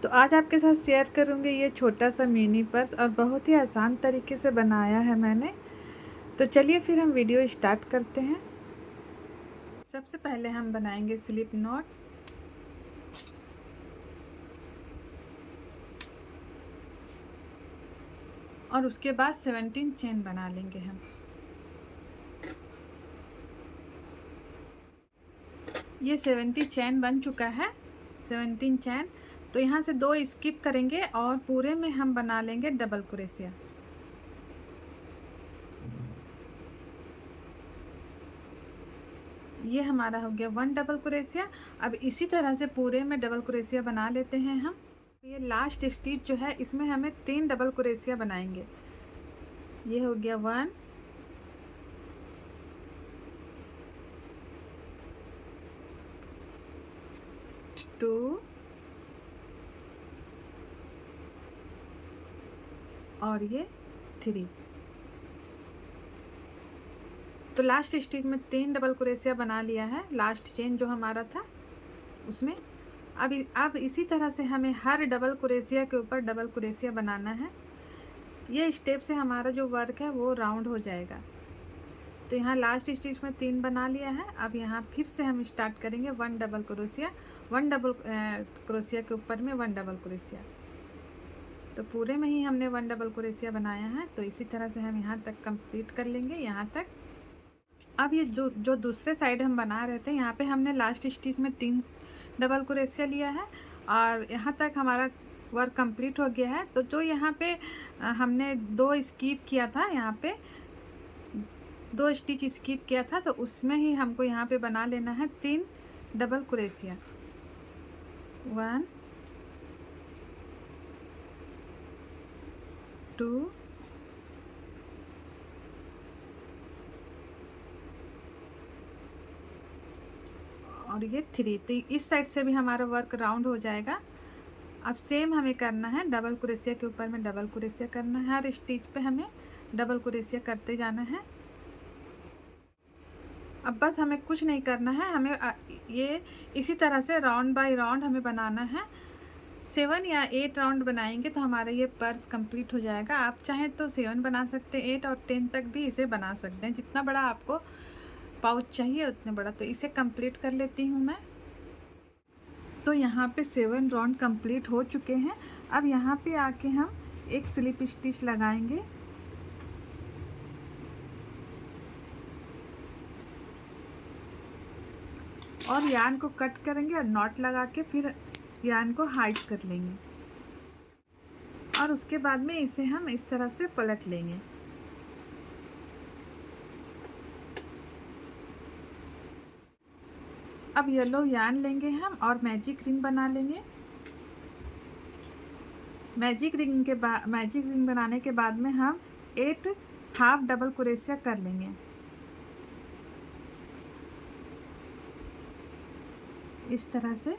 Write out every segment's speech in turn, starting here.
तो आज आपके साथ शेयर करूँगी ये छोटा सा मिनी पर्स और बहुत ही आसान तरीके से बनाया है मैंने। तो चलिए फिर हम वीडियो स्टार्ट करते हैं। सबसे पहले हम बनाएंगे स्लिप नॉट। और उसके बाद 17 चेन बना लेंगे हम। ये 70 चैन बन चुका है, 17 चैन। तो यहाँ से 2 स्किप करेंगे और पूरे में हम बना लेंगे डबल क्रोशिया। ये हमारा हो गया 1 डबल क्रोशिया। अब इसी तरह से पूरे में डबल क्रोशिया बना लेते हैं हम। ये लास्ट स्टिच जो है इसमें हमें 3 डबल क्रोशिया बनाएंगे। ये हो गया 1, 2 और ये 3। तो लास्ट स्टिच में 3 डबल क्रोशिया बना लिया है, लास्ट चेन जो हमारा था उसमें। अब इसी तरह से हमें हर डबल क्रोशिया के ऊपर डबल क्रोशिया बनाना है। ये स्टेप से हमारा जो वर्क है वो राउंड हो जाएगा। तो यहाँ लास्ट स्टिच में 3 बना लिया है। अब यहाँ फिर से हम स्टार्ट करेंगे 1 डबल क्रोशिया, 1 डबल क्रोशिया के ऊपर में 1 डबल क्रोशिया। तो पूरे में ही हमने 1 डबल क्रोशिया बनाया है। तो इसी तरह से हम यहाँ तक कंप्लीट कर लेंगे, यहाँ तक। अब ये जो दूसरे साइड हम बना रहे थे, यहाँ पे हमने लास्ट स्टिच में 3 डबल क्रोशिया लिया है और यहाँ तक हमारा वर्क कंप्लीट हो गया है। तो जो यहाँ पे हमने 2 स्किप किया था, यहाँ पे 2 स्टिच स्किप किया था, तो उसमें ही हमको यहाँ पे बना लेना है 3 डबल क्रोशिया। 1, 2 और ये 3। तो इस साइड से भी हमारा वर्क राउंड हो जाएगा। अब सेम हमें करना है, डबल क्रोशिया के ऊपर में डबल क्रोशिया करना है। हर स्टिच पे हमें डबल क्रोशिया करते जाना है। अब बस हमें कुछ नहीं करना है, हमें ये इसी तरह से राउंड बाय राउंड हमें बनाना है। 7 या 8 राउंड बनाएंगे तो हमारा ये पर्स कंप्लीट हो जाएगा। आप चाहें तो 7 बना सकते हैं, 8 और 10 तक भी इसे बना सकते हैं। जितना बड़ा आपको पाउच चाहिए उतने बड़ा। तो इसे कंप्लीट कर लेती हूँ मैं। तो यहाँ पे 7 राउंड कंप्लीट हो चुके हैं। अब यहाँ पे आके हम एक स्लिप स्टिच लगाएंगे और यार्न को कट करेंगे और नॉट लगा के फिर यार्न को हाइड कर लेंगे। और उसके बाद में इसे हम इस तरह से पलट लेंगे। अब येलो यार्न लेंगे हम और मैजिक रिंग बना लेंगे। मैजिक रिंग बनाने के बाद में हम 8 हाफ डबल क्रोशिया कर लेंगे। इस तरह से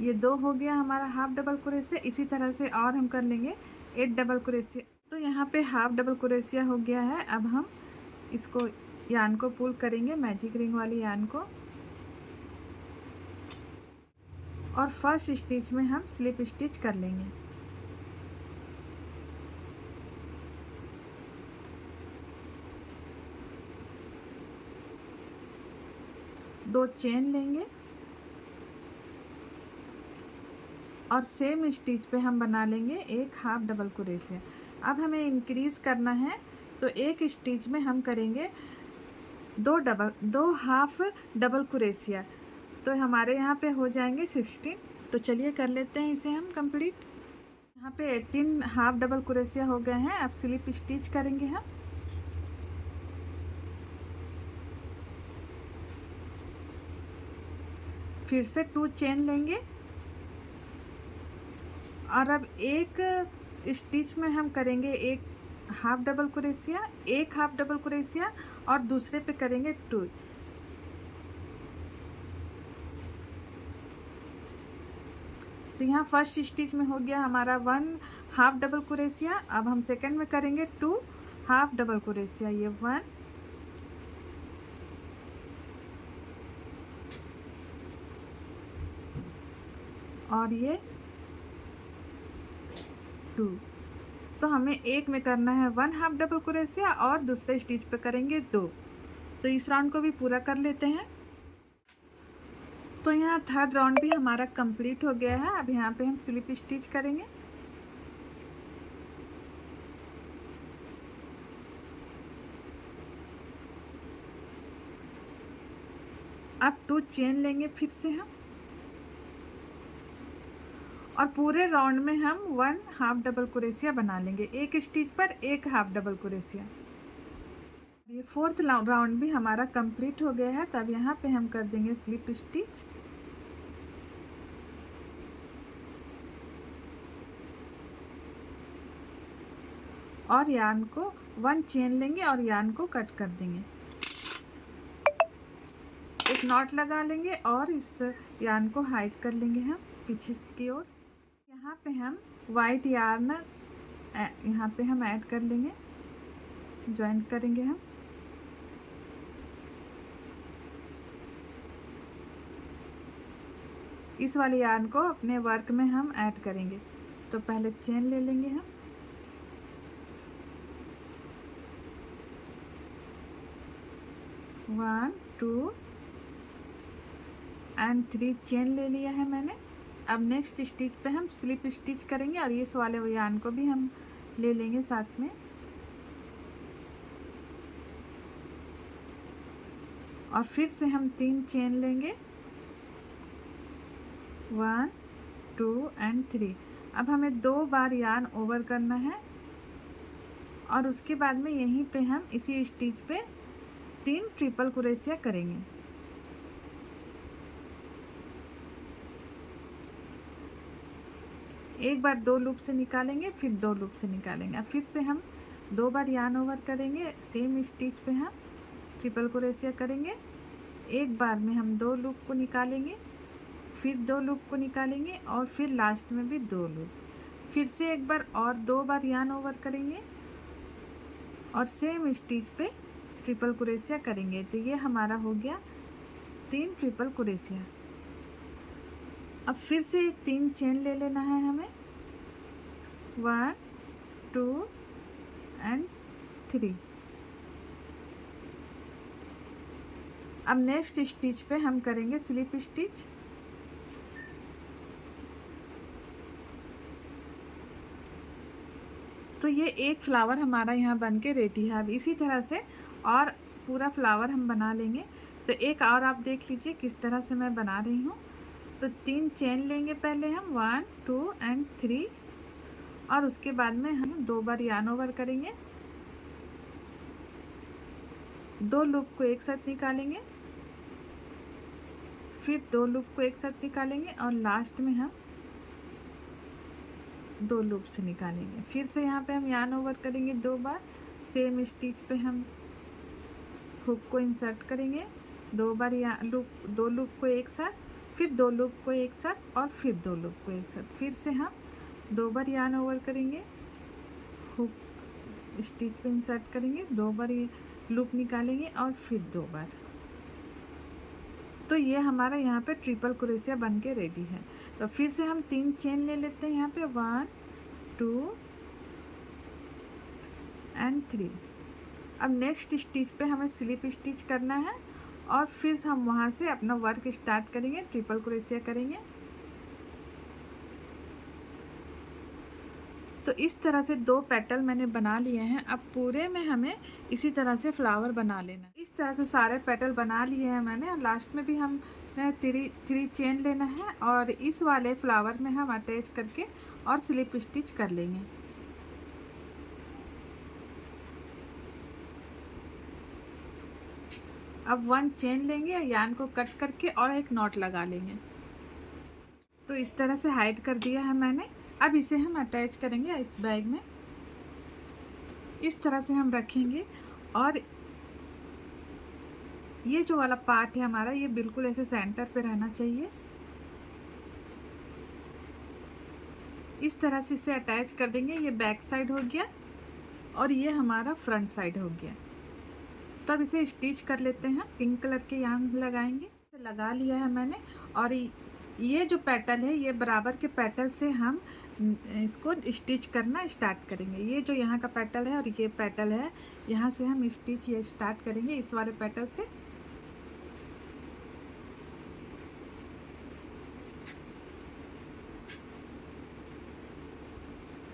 ये 2 हो गया हमारा हाफ डबल क्रोशिया। इसी तरह से और हम कर लेंगे 8 डबल क्रोशिया। तो यहाँ पे हाफ डबल क्रोशिया हो गया है। अब हम इसको यार्न को पुल करेंगे, मैजिक रिंग वाली यार्न को, और फर्स्ट स्टिच में हम स्लिप स्टिच कर लेंगे। दो चेन लेंगे और सेम स्टिच पे हम बना लेंगे एक हाफ डबल क्रोशिया। अब हमें इंक्रीज करना है, तो एक स्टिच में हम करेंगे 2 हाफ डबल क्रोशिया। तो हमारे यहाँ पे हो जाएंगे 16। तो चलिए कर लेते हैं इसे हम कंप्लीट। यहाँ पे 18 हाफ डबल क्रोशिया हो गए हैं। अब स्लिप स्टिच करेंगे हम। फिर से 2 चेन लेंगे और अब एक स्टिच में हम करेंगे एक हाफ डबल क्रोशिया, एक हाफ डबल क्रोशिया और दूसरे पे करेंगे 2। तो यहाँ फर्स्ट स्टिच में हो गया हमारा 1 हाफ डबल क्रोशिया। अब हम सेकंड में करेंगे 2 हाफ डबल क्रोशिया। ये 1, और ये 2। तो हमें एक में करना है 1 हाफ डबल क्रोशिया और दूसरे स्टिच पे करेंगे 2। तो इस राउंड को भी पूरा कर लेते हैं। तो यहाँ थर्ड राउंड भी हमारा कंप्लीट हो गया है। अब यहाँ पे हम स्लिप स्टिच करेंगे। अब 2 चेन लेंगे फिर से हम, और पूरे राउंड में हम 1 हाफ डबल क्रोशिया बना लेंगे। एक स्टिच पर एक हाफ डबल क्रोशिया। ये फोर्थ राउंड भी हमारा कंप्लीट हो गया है। तब यहाँ पे हम कर देंगे स्लिप स्टिच। और यार्न को 1 चेन लेंगे और यार्न को कट कर देंगे। एक नॉट लगा लेंगे और इस यार्न को हाइड कर लेंगे हम पीछे की ओर। यहाँ पे हम वाइट यार्न यहाँ पे हम ऐड कर लेंगे, जॉइंट करेंगे हम। इस वाले यार्न को अपने वर्क में हम ऐड करेंगे। तो पहले चेन ले लेंगे हम, वन 2 एंड 3 चेन ले लिया है मैंने। अब नेक्स्ट स्टिच पे हम स्लिप स्टिच करेंगे और इस वाले यार्न को भी हम ले लेंगे साथ में। और फिर से हम 3 चेन लेंगे, 1 2 एंड 3। अब हमें 2 बार यार्न ओवर करना है और उसके बाद में यहीं पे हम इसी स्टिच पे 3 ट्रिपल क्रोशिया करेंगे। एक बार 2 लूप से निकालेंगे, फिर 2 लूप से निकालेंगे। अब फिर से हम 2 बार यार्न ओवर करेंगे, सेम स्टिच पे हम ट्रिपल क्रोशिया करेंगे। एक बार में हम 2 लूप को निकालेंगे, फिर 2 लूप को निकालेंगे और फिर लास्ट में भी 2 लूप। फिर से एक बार और 2 बार यार्न ओवर करेंगे और सेम स्टिच पे ट्रिपल क्रोशिया करेंगे। तो ये हमारा हो गया 3 ट्रिपल क्रोशिया। अब फिर से 3 चेन ले लेना है हमें, 1 2 एंड 3। अब नेक्स्ट स्टिच पे हम करेंगे स्लिप स्टिच। तो ये एक फ्लावर हमारा यहाँ बन के रेडी है। अब इसी तरह से और पूरा फ्लावर हम बना लेंगे। तो एक और आप देख लीजिए किस तरह से मैं बना रही हूँ। तो 3 चेन लेंगे पहले हम, 1 2 एंड 3, और उसके बाद में हम 2 बार यार्न ओवर करेंगे, 2 लूप को एक साथ निकालेंगे, फिर 2 लूप को एक साथ निकालेंगे और लास्ट में हम 2 लूप से निकालेंगे। फिर से यहाँ पे हम यार्न ओवर करेंगे 2 बार। सेम स्टिच पे हम हुक को इंसर्ट करेंगे, 2 बार लूप 2 लूप को एक साथ, फिर 2 लूप को एक साथ और फिर 2 लूप को एक साथ। फिर से हम 2 बार यार्न ओवर करेंगे, हुक स्टिच पे इंसर्ट करेंगे, 2 बार ये लूप निकालेंगे और फिर 2 बार। तो ये हमारा यहाँ पे ट्रिपल क्रोशिया बन के रेडी है। तो फिर से हम 3 चेन ले लेते हैं यहाँ पे, 1 2 एंड 3। अब नेक्स्ट स्टिच पे हमें स्लिप स्टिच करना है और फिर हम वहाँ से अपना वर्क स्टार्ट करेंगे, ट्रिपल क्रोशिया करेंगे। तो इस तरह से 2 पेटल मैंने बना लिए हैं। अब पूरे में हमें इसी तरह से फ्लावर बना लेना है। इस तरह से सारे पेटल बना लिए हैं मैंने। और लास्ट में भी हम 3 चेन लेना है और इस वाले फ्लावर में हम अटैच करके और स्लिप स्टिच कर लेंगे। अब 1 चेन लेंगे, यार्न को कट करके और एक नॉट लगा लेंगे। तो इस तरह से हाइड कर दिया है मैंने। अब इसे हम अटैच करेंगे इस बैग में। इस तरह से हम रखेंगे और ये जो वाला पार्ट है हमारा, ये बिल्कुल ऐसे सेंटर पे रहना चाहिए। इस तरह से इसे अटैच कर देंगे। ये बैक साइड हो गया और ये हमारा फ्रंट साइड हो गया। तो अब इसे स्टिच कर लेते हैं। पिंक कलर के यार्न लगाएंगे। लगा लिया है मैंने और ये जो पेटल है, ये बराबर के पेटल से हम इसको स्टिच करना स्टार्ट करेंगे। ये जो यहाँ का पेटल है और ये पेटल है, यहाँ से हम स्टिच ये स्टार्ट करेंगे इस वाले पेटल से।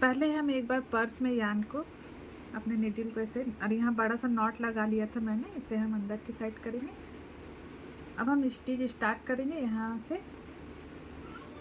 पहले हम एक बार पर्स में यान को, अपने नीडल को ऐसे, और यहाँ बड़ा सा नॉट लगा लिया था मैंने, इसे हम अंदर की साइड करेंगे। अब हम स्टिच स्टार्ट करेंगे यहाँ से।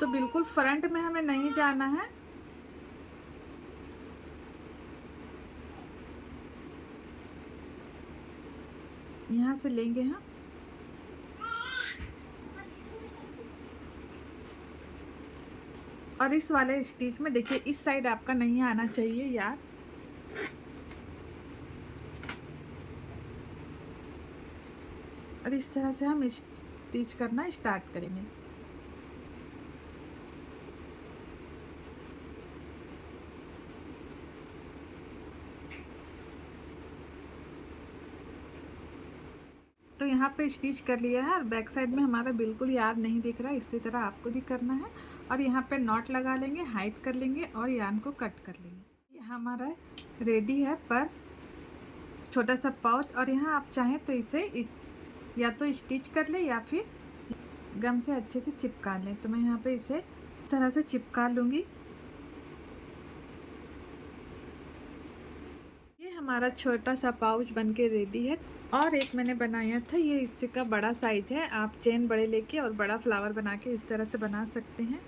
तो बिल्कुल फ्रंट में हमें नहीं जाना है, यहाँ से लेंगे हम, और इस वाले स्टिच में देखिए इस साइड आपका नहीं आना चाहिए यार। और इस तरह से हम स्टिच करना स्टार्ट करेंगे। तो यहाँ पे स्टिच कर लिया है, और बैक साइड में हमारा बिल्कुल याद नहीं दिख रहा है, इसी तरह आपको भी करना है। और यहाँ पे नॉट लगा लेंगे, हाइट कर लेंगे और यान को कट कर लेंगे। ये हमारा रेडी है पर्स, छोटा सा पाउच। और यहाँ आप चाहें तो इसे या तो स्टिच कर ले या फिर गम से अच्छे से चिपका लें। तो मैं यहाँ पे इसे इस तरह से चिपका लूँगी। ये हमारा छोटा सा पाउच बनके रेडी है। और एक मैंने बनाया था, ये इससे का बड़ा साइज है, आप चेन बड़े लेके और बड़ा फ्लावर बना के इस तरह से बना सकते हैं।